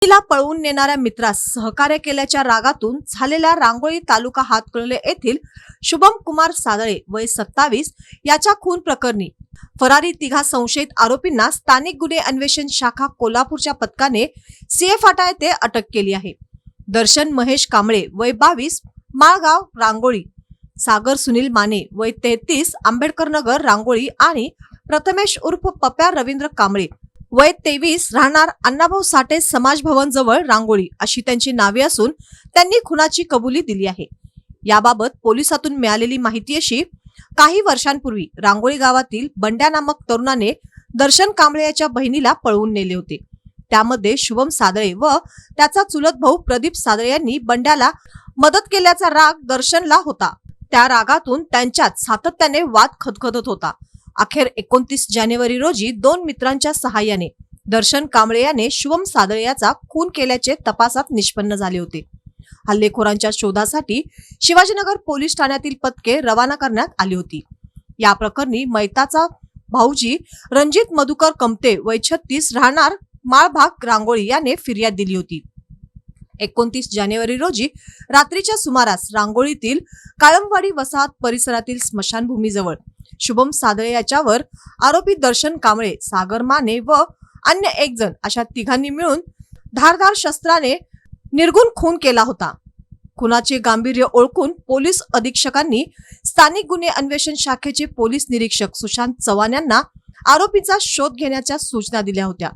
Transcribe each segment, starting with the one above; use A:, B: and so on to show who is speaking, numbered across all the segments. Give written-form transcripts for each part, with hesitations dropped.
A: तिला पळवून नेणाऱ्या मित्रास सहकार्य केल्याच्या रागातून झालेल्या रांगोळी तालुका हातकणंगले येथील शुभम कुमार सादळे वय 27 याच्या खून प्रकरणी फरारी तिघा संशयित आरोपींना स्थानिक गुन्हे अन्वेषण शाखा कोल्हापूरच्या पथकाने सीए फाटा येथे अटक केली आहे। दर्शन महेश कांबळे वय 22 माळगाव रांगोळी, सागर सुनील माने वय 33 आंबेडकर नगर रांगोळी आणि प्रथमेश उर्फ पप्या रवींद्र कांबळे वय 23 राहणार अण्णाभाऊ साठे समाज भवन जवळ रांगोळी अशी त्यांची नावे असून त्यांनी खुनाची कबुली दिली आहे। याबाबत पोलिसातून मिळालेली माहिती अशी, काही वर्षांपूर्वी रांगोळी गावातील बंड्या नामक तरुणाने दर्शन कांबळे याच्या बहिणीला पळवून नेले होते। त्यामध्ये शुभम सादळे व त्याचा चुलत भाऊ प्रदीप सादळे यांनी बंड्याला मदत केल्याचा राग दर्शनला होता। त्या रागातून त्यांच्यात सातत्याने वाद खदखदत होता। अखेर 29 जानेवारी रोजी दोन मित्रांच्या सहाय्याने दर्शन कांबळे याने शुभम सादळे याचा खून केल्याचे तपासात निष्पन्न झाले होते। हल्लेखोरांच्या शोधासाठी शिवाजीनगर पोलीस ठाण्यातील पथके रवाना करण्यात आली होती। या प्रकरणी मैताचा भाऊजी रणजित मधुकर कमते वय 36 राहणार माळभाग रांगोळी याने फिर्याद दिली होती। 29 जानेवारी रोजी रात्रीच्या सुमारास रांगोळीतील काळमवाडी वसाहत परिसरातील स्मशानभूमीजवळ शुभम सादळे याच्यावर आरोपी दर्शन कांबळे, सागर माने व अन्य एक जण अशा तिघांनी मिळून धारदार शस्त्राने निर्घृण खून केला होता। खुनाचे गांभीर्य ओळखून पोलीस अधीक्षकांनी स्थानिक गुन्हे अन्वेषण शाखेचे पोलीस निरीक्षक सुशांत चव्हाण यांना आरोपीचा शोध घेण्याच्या सूचना दिल्या होत्या।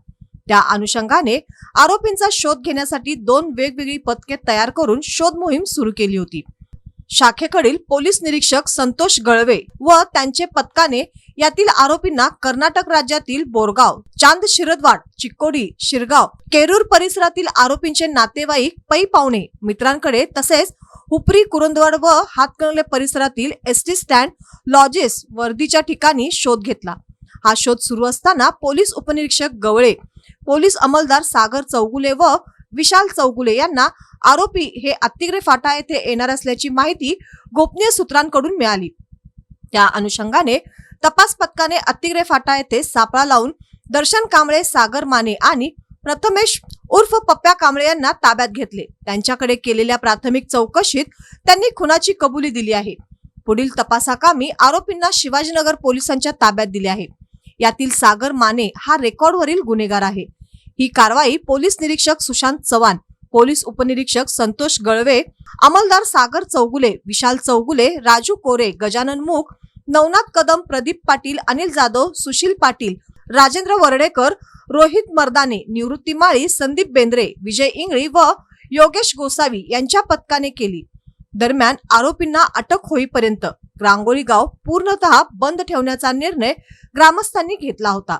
A: त्या अनुषंगाने आरोपींचा शोध घेण्यासाठी दोन वेगवेगळी पथके तयार करून शोध मोहीम सुरू केली होती। शाखेकडील पोलीस निरीक्षक संतोष गळवे व त्यांचे पथकाने यातील आरोपींना कर्नाटक राज्यातील बोरगाव, चांद शिरदवाड, चिक्कोडी, शिरगाव, केरूर परिसरातील आरोपींचे नातेवाईक, पै पाहुणे, मित्रांकडे तसेच हुपरी, कुरुंदवाड व हातकणंगले परिसरातील एसटी स्टँड, लॉजेस, वर्दीच्या ठिकाणी शोध घेतला। हा शोध सुरू असताना पोलीस उपनिरीक्षक गवळे, पोलीस अंमलदार सागर चौगुले व विशाल चौगुले यांना आरोपी हे अत्तिग्रे फाटा येथे येणार असल्याची माहिती गोपनीय सूत्रांकडून मिळाली। त्या अनुषंगाने तपास पथकाने अत्तिग्रे फाटा येथे सापळा लावून दर्शन कांबळे, सागर माने आणि प्रथमेश उर्फ पप्या कांबळे यांना ताब्यात घेतले। त्यांच्याकडे केलेल्या प्राथमिक चौकशीत त्यांनी खुनाची कबुली दिली आहे। पुढील तपासाकामी आरोपींना शिवाजीनगर पोलिसांच्या ताब्यात दिले आहे। यातील सागर माने हा रेकॉर्डवरील गुन्हेगार आहे। ही कारवाई पोलीस निरीक्षक सुशांत चव्हाण, पोलीस उपनिरीक्षक संतोष गळवे, अंमलदार सागर चौगुले, विशाल चौगुले, राजू कोरे, गजानन मूक, नवनाथ कदम, प्रदीप पाटील, अनिल जाधव, सुशील पाटील, राजेंद्र वर्डेकर, रोहित मर्दाने, निवृत्ती माळी, संदीप बेंद्रे, विजय इंगळी व योगेश गोसावी यांच्या पथकाने केली। दरम्यान आरोपींना अटक होईपर्यंत रांगोळी गाव पूर्णतः बंद ठेवण्याचा निर्णय ग्रामस्थांनी घेतला होता।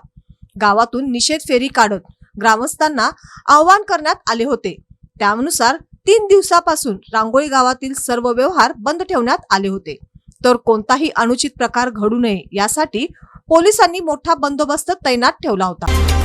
A: गावातून निषेध फेरी काढत ग्रामस्थांना आवाहन करण्यात आले होते। त्यानुसार 3 दिवसापासून रांगोळी गावातील सर्व व्यवहार बंद ठेवण्यात आले होते। तर कोणताही अनुचित प्रकार घडू नये यासाठी पोलिसांनी मोठा बंदोबस्त तैनात ठेवला होता।